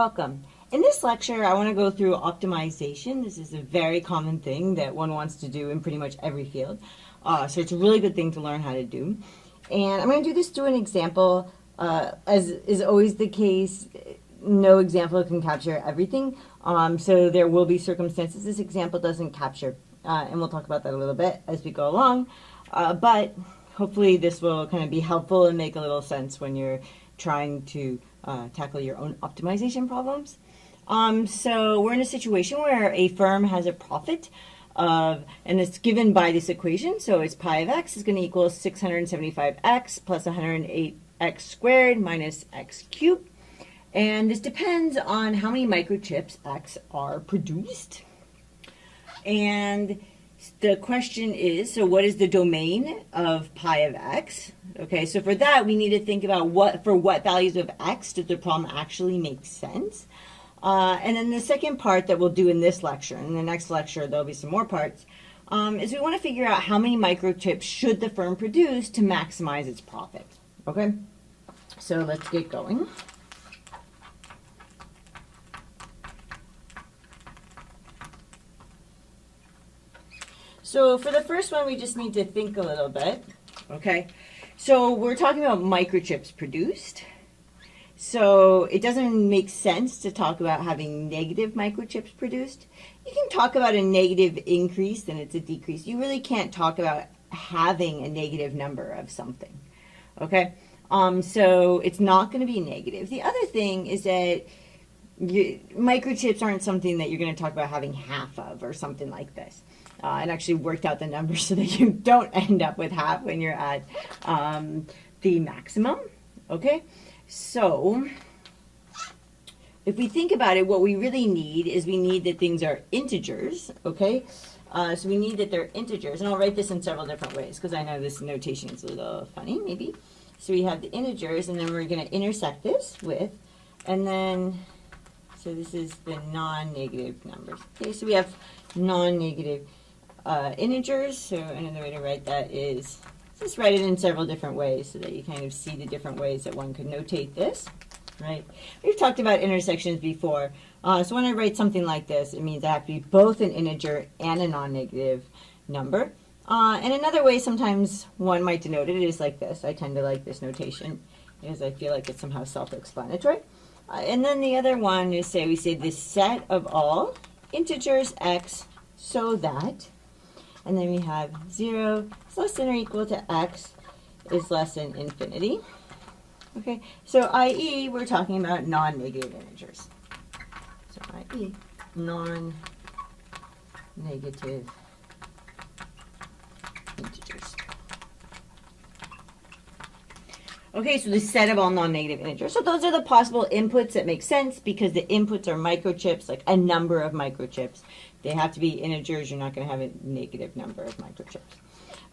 Welcome. In this lecture, I want to go through optimization. This is a very common thing that one wants to do in pretty much every field. So it's a really good thing to learn how to do. And I'm going to do this through an example. As is always the case, no example can capture everything. So there will be circumstances this example doesn't capture. And we'll talk about that a little bit as we go along. But hopefully this will kind of be helpful and make a little sense when you're trying to tackle your own optimization problems. So we're in a situation where a firm has a profit of, and it's given by this equation, so it's pi of x is going to equal 675x plus 108x squared minus x cubed. And this depends on how many microchips x are produced. And the question is, so what is the domain of pi of x? Okay, so for that, we need to think about what values of x does the problem actually make sense. And then the second part that we'll do in this lecture, in the next lecture there'll be some more parts, is we want to figure out how many microchips should the firm produce to maximize its profit. Okay, so let's get going. So for the first one, we just need to think a little bit, okay? So we're talking about microchips produced. So it doesn't make sense to talk about having negative microchips produced. You can talk about a negative increase, then it's a decrease. You really can't talk about having a negative number of something, okay? So it's not going to be negative. The other thing is that microchips aren't something that you're going to talk about having half of or something like this. And actually worked out the numbers so that you don't end up with half when you're at the maximum, okay? So if we think about it, what we really need is we need that things are integers, okay? So we need that they're integers, and I'll write this in several different ways because I know this notation is a little funny, maybe. So we have the integers, and then we're going to intersect this with, and then, so this is the non-negative numbers. Okay, so we have non-negative integers, so another way to write that is just write it in several different ways so that you kind of see the different ways that one could notate this, right? We've talked about intersections before, so when I write something like this, it means I have to be both an integer and a non-negative number. And another way sometimes one might denote it is like this. I tend to like this notation because I feel like it's somehow self-explanatory. And then the other one is, we say the set of all integers x so that, and then we have 0 is less than or equal to x is less than infinity. Okay, so i.e. we're talking about non-negative integers. So i.e. non-negative integers. Okay, so the set of all non-negative integers. So those are the possible inputs that make sense because the inputs are microchips, like a number of microchips. They have to be integers. You're not going to have a negative number of microchips.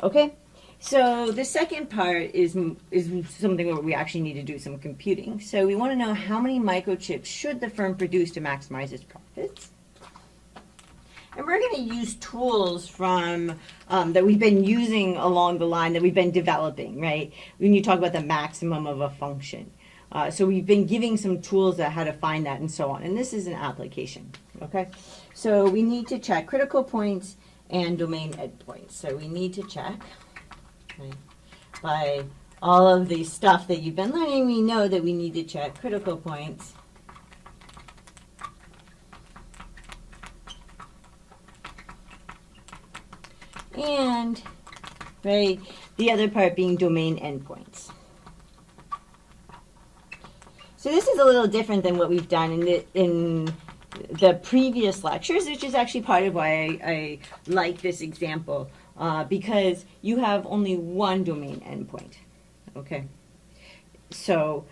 Okay, so the second part is something where we actually need to do some computing. So we want to know how many microchips should the firm produce to maximize its profits. And we're going to use tools from that we've been using along the line that we've been developing, right? When you talk about the maximum of a function. So we've been giving some tools on how to find that and so on. And this is an application, okay? So we need to check critical points and domain endpoints. So we need to check, right, by all of the stuff that you've been learning, we know that we need to check critical points and, right, the other part being domain endpoints. So this is a little different than what we've done in the previous lectures, which is actually part of why I like this example, because you have only one domain endpoint. Okay, so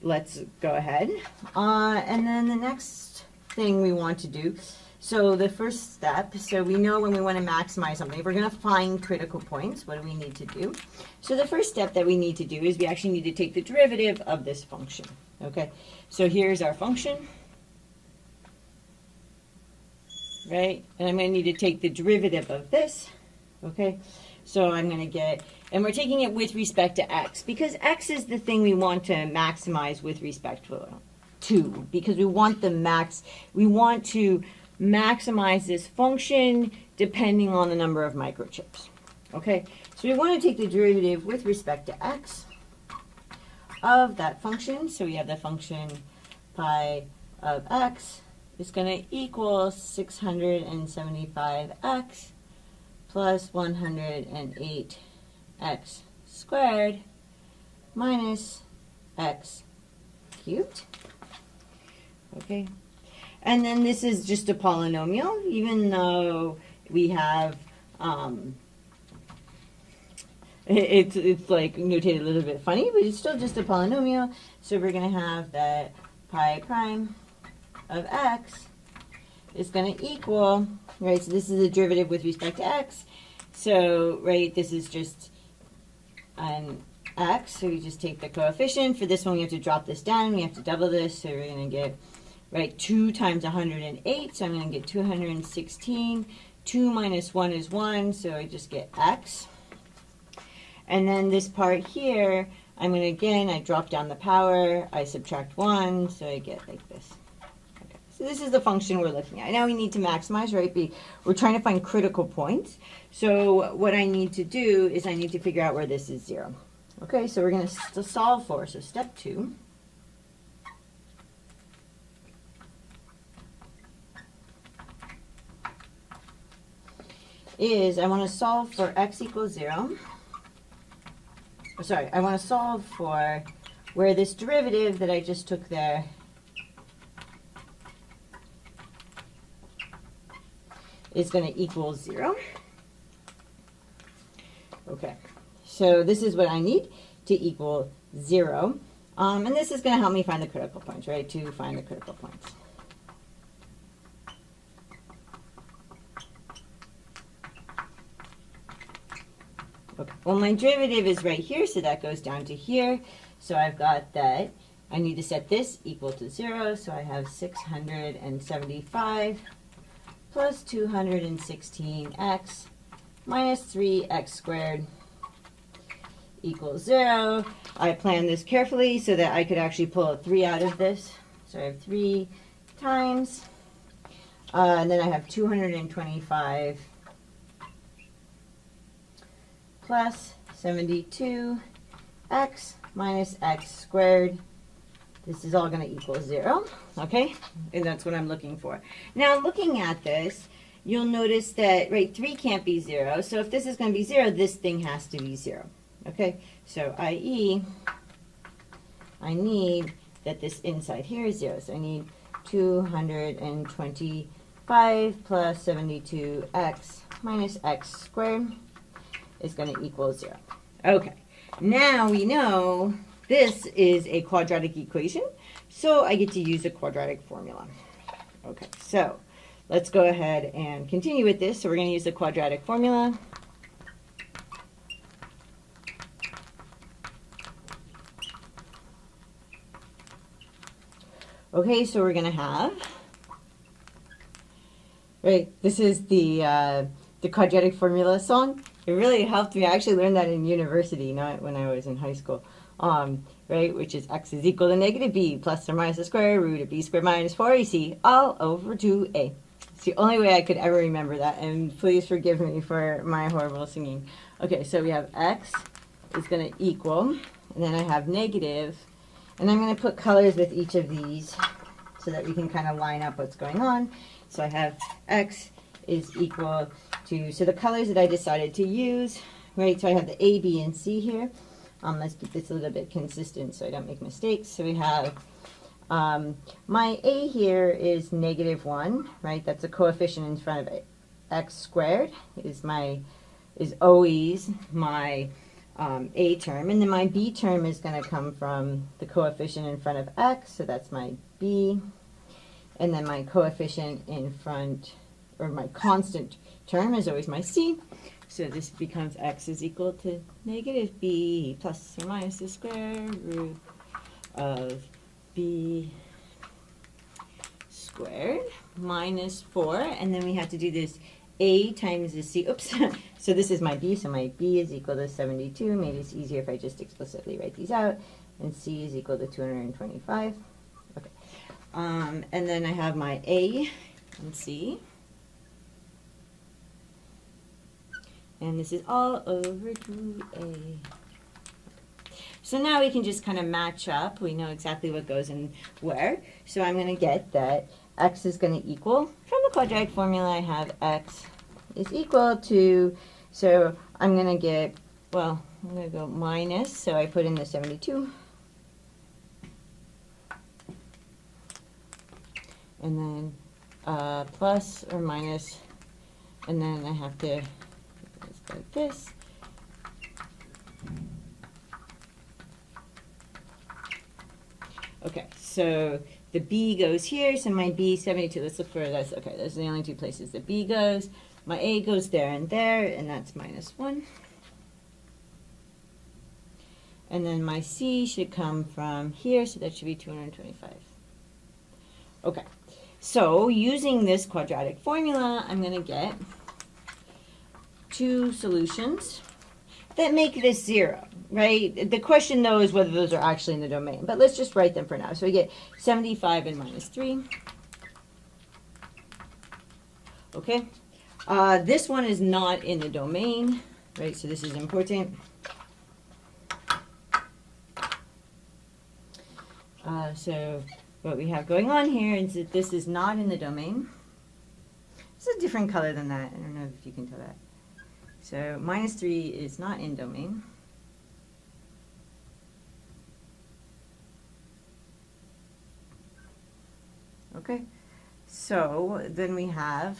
let's go ahead. And then the next thing we want to do, so the first step, so we know when we want to maximize something, if we're going to find critical points, what do we need to do? So the first step that we need to do is we actually need to take the derivative of this function. Okay, so here's our function, right? And I'm going to need to take the derivative of this, okay? So I'm going to get, and we're taking it with respect to x, because x is the thing we want to maximize with respect to 2 because we want to maximize this function depending on the number of microchips. Okay, so we want to take the derivative with respect to x of that function. So we have the function pi of x is going to equal 675x plus 108x squared minus x cubed. Okay, and then this is just a polynomial, even though we have it's like notated a little bit funny, but it's still just a polynomial. So we're going to have that pi prime of x is going to equal, right, so this is the derivative with respect to x. So, right, this is just an x, so we just take the coefficient. For this one, we have to drop this down. We have to double this, so we're going to get, right, 2 times 108, so I'm going to get 216. 2 minus 1 is 1, so I just get x. And then this part here, I'm going to, again, I drop down the power, I subtract 1, so I get like this. Okay. So this is the function we're looking at. Now we need to maximize, right? We're trying to find critical points. So what I need to do is I need to figure out where this is 0. Okay, so we're going to solve for, so step 2. Is I want to solve for x equals 0. Sorry, I want to solve for where this derivative that I just took there is going to equal 0. Okay, so this is what I need to equal 0. And this is going to help me find the critical points, right, to find the critical points. Okay. Well, my derivative is right here, so that goes down to here. So I've got that. I need to set this equal to 0, so I have 675 plus 216x minus 3x squared equals 0. I planned this carefully so that I could actually pull a 3 out of this. So I have 3 times, and then I have 225 plus 72x minus x squared. This is all going to equal 0, okay? And that's what I'm looking for. Now, looking at this, you'll notice that, right, 3 can't be 0. So if this is going to be 0, this thing has to be 0, okay? So i.e., I need that this inside here is 0. So I need 225 plus 72x minus x squared is going to equal 0. Okay, now we know this is a quadratic equation, so I get to use a quadratic formula. Okay, so let's go ahead and continue with this. So we're going to use the quadratic formula. Okay, so we're going to have, right, this is the quadratic formula song. It really helped me. I actually learned that in university, not when I was in high school. Right, which is x is equal to negative b plus or minus the square root of b squared minus 4ac all over 2a. It's the only way I could ever remember that, and please forgive me for my horrible singing. Okay, so we have x is going to equal, and then I have negative, and I'm going to put colors with each of these so that we can kind of line up what's going on. So I have x is equal to, so the colors that I decided to use, right, so I have the A, B, and C here. Let's keep this a little bit consistent so I don't make mistakes. So we have, my A here is negative 1, right, that's a coefficient in front of x squared, is always my A term, and then my B term is going to come from the coefficient in front of x, so that's my B, and then my coefficient in front, or my constant term is always my C. So this becomes x is equal to negative b plus or minus the square root of b squared minus 4. And then we have to do this a times the c. Oops. So this is my b. So my b is equal to 72. Maybe it's easier if I just explicitly write these out. And c is equal to 225. Okay. And then I have my A and C. And this is all over 2A. So now we can just kind of match up. We know exactly what goes in where. So I'm going to get that x is going to equal, from the quadratic formula I have x is equal to, so I'm going to get, well, I'm going to go minus, so I put in the 72. And then plus or minus, and then I have to, let's go like this. Okay, so the B goes here, so my B 72, let's look for this. Okay, those are the only two places the B goes. My A goes there, and that's minus 1. And then my C should come from here, so that should be 225. Okay, so using this quadratic formula, I'm going to get two solutions that make this 0, right? The question, though, is whether those are actually in the domain. But let's just write them for now. So we get 75 and minus 3. Okay. This one is not in the domain, right? So this is important. So what we have going on here is that this is not in the domain. It's a different color than that. I don't know if you can tell that. So minus 3 is not in domain. Okay, so then we have,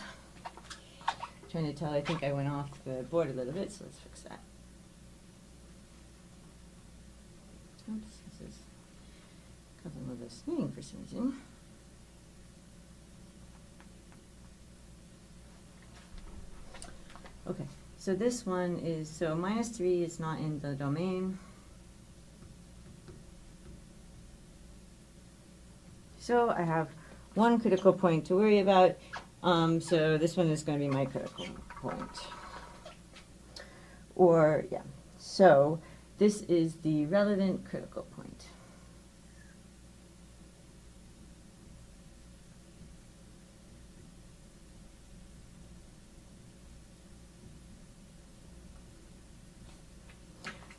trying to tell, I think I went off the board a little bit, so let's fix that. Oops, this is causing a little spinning for some reason. Okay, so this one is, so minus 3 is not in the domain. So I have one critical point to worry about. So this one is going to be my critical point. Or, yeah, so this is the relevant critical point.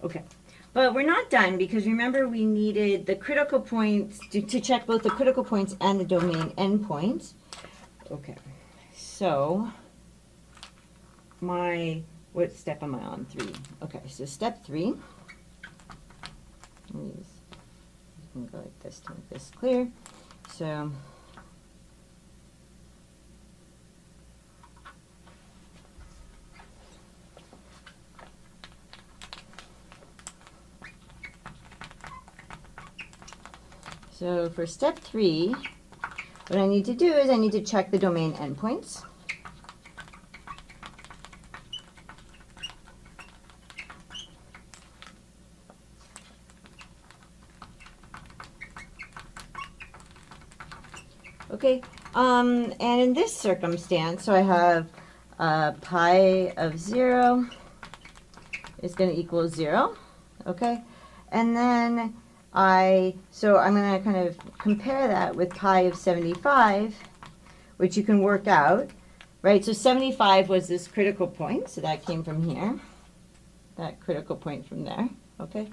Okay, but we're not done, because remember we needed the critical points to check both the critical points and the domain endpoints. Okay, so what step am I on? 3. Okay, so step 3. You can go like this to make this clear. So for step 3, what I need to do is I need to check the domain endpoints. Okay, and in this circumstance, so I have pi of 0 is going to equal 0, okay? And then so I'm going to kind of compare that with pi of 75, which you can work out, right? So 75 was this critical point, so that came from here, that critical point from there, okay?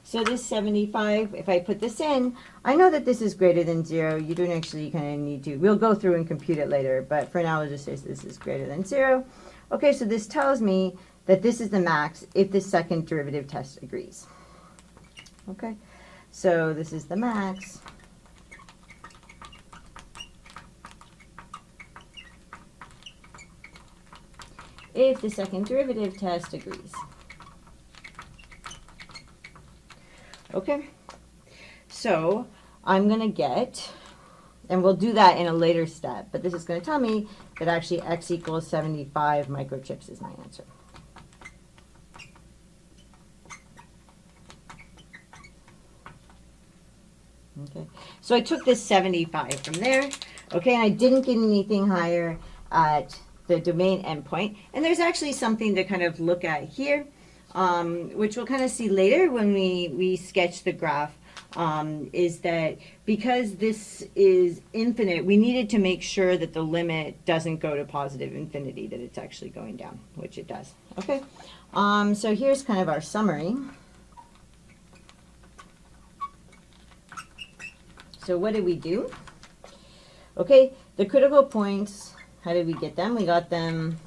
So this 75, if I put this in, I know that this is greater than 0. You don't actually kind of need to. We'll go through and compute it later, but for now, I'll just say this is greater than 0. Okay, so this tells me that this is the max if the second derivative test agrees. Okay, so this is the max. If the second derivative test agrees. Okay, so I'm going to get, and we'll do that in a later step, but this is going to tell me that actually x equals 75 microchips is my answer. Okay, so I took this 75 from there, okay, and I didn't get anything higher at the domain endpoint, and there's actually something to kind of look at here. Which we'll kind of see later when we sketch the graph is that because this is infinite, we needed to make sure that the limit doesn't go to positive infinity, that it's actually going down, which it does. Okay, so here's kind of our summary. So what did we do? Okay, the critical points, how did we get them? We got them,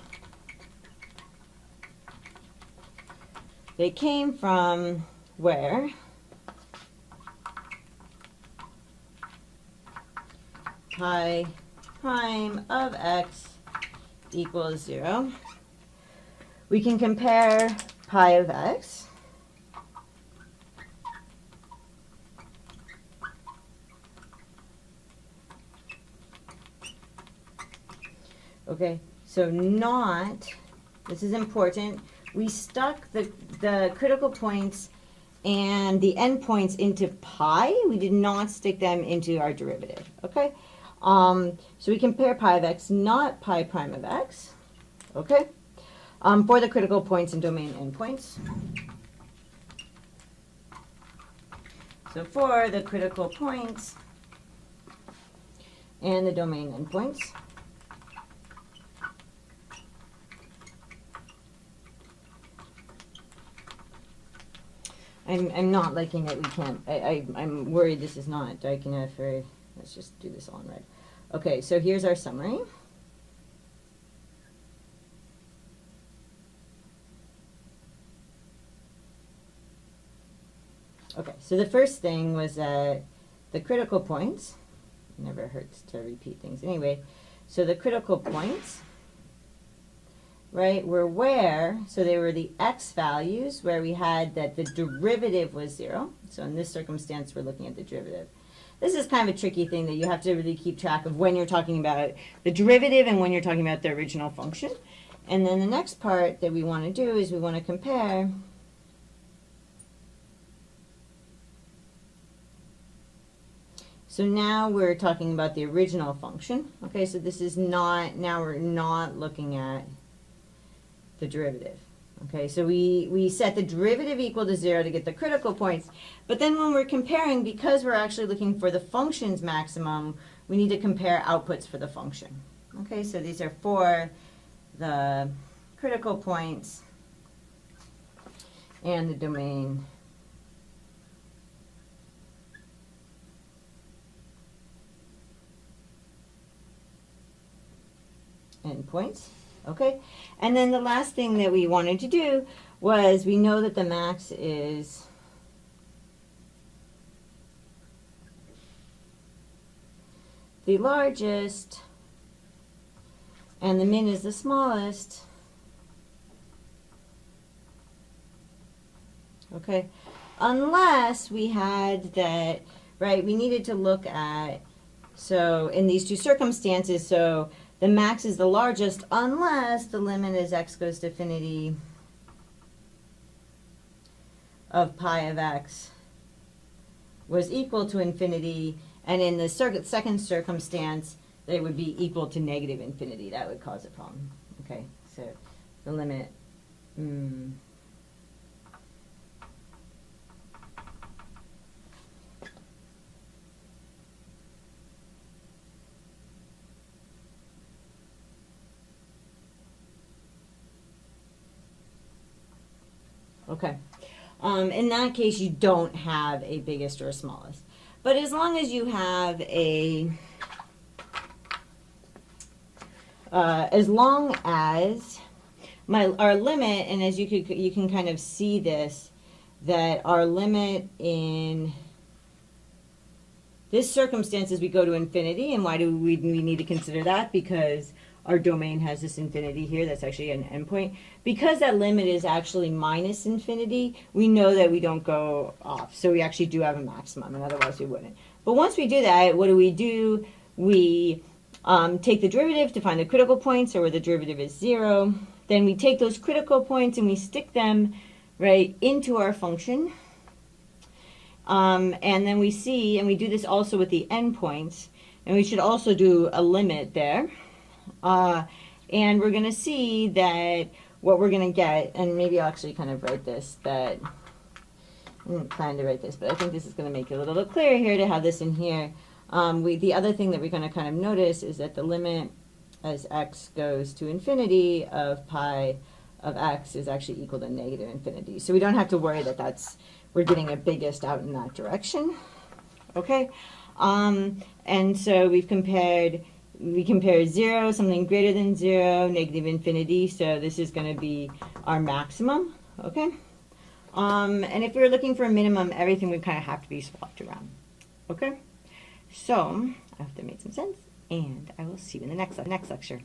they came from where? Pi prime of x equals 0. We can compare pi of x. Okay, so not, this is important, we stuck the critical points and the endpoints into pi. We did not stick them into our derivative, okay? So we compare pi of x, not pi prime of x, okay? For the critical points and domain endpoints. So for the critical points and the domain endpoints, I'm not liking that we can't, I'm worried this is not dark enough for, let's just do this all in red. Okay, so here's our summary. Okay, so the first thing was that the critical points, never hurts to repeat things anyway, so the critical points, right, were where, so they were the x values where we had that the derivative was 0. So in this circumstance, we're looking at the derivative. This is kind of a tricky thing that you have to really keep track of when you're talking about the derivative and when you're talking about the original function. And then the next part that we want to do is we want to compare so now we're talking about the original function. Okay, so this is not, now we're not looking at the derivative. Okay, so we set the derivative equal to 0 to get the critical points, but then when we're comparing, because we're actually looking for the function's maximum, we need to compare outputs for the function. Okay, so these are for the critical points and the domain endpoints. Okay, and then the last thing that we wanted to do was we know that the max is the largest and the min is the smallest. Okay, unless we had that, right, we needed to look at, so in these two circumstances, so the max is the largest unless the limit as x goes to infinity of pi of x was equal to infinity, and in the second circumstance, they would be equal to negative infinity. That would cause a problem. Okay, so the limit. Okay, in that case, you don't have a biggest or smallest. But as long as you have a, as long as our limit, and as you can kind of see this, that our limit in this circumstance is we go to infinity, and why do we need to consider that? Because our domain has this infinity here, that's actually an endpoint. Because that limit is actually minus infinity, we know that we don't go off. So we actually do have a maximum, and otherwise we wouldn't. But once we do that, what do? We take the derivative to find the critical points, or where the derivative is 0. Then we take those critical points and we stick them right into our function. And then we see, and we do this also with the endpoints, and we should also do a limit there. And we're going to see that what we're going to get, and maybe I'll actually kind of write this, that I didn't plan to write this, but I think this is going to make it a little bit clearer here to have this in here. The other thing that we're going to kind of notice is that the limit as x goes to infinity of pi of x is actually equal to negative infinity. So we don't have to worry that we're getting a biggest out in that direction. Okay, and so we compare 0, something greater than 0, negative infinity, so this is going to be our maximum, okay? And if we were looking for a minimum, everything would kind of have to be swapped around, okay? So, I hope that made some sense, and I will see you in the next lecture.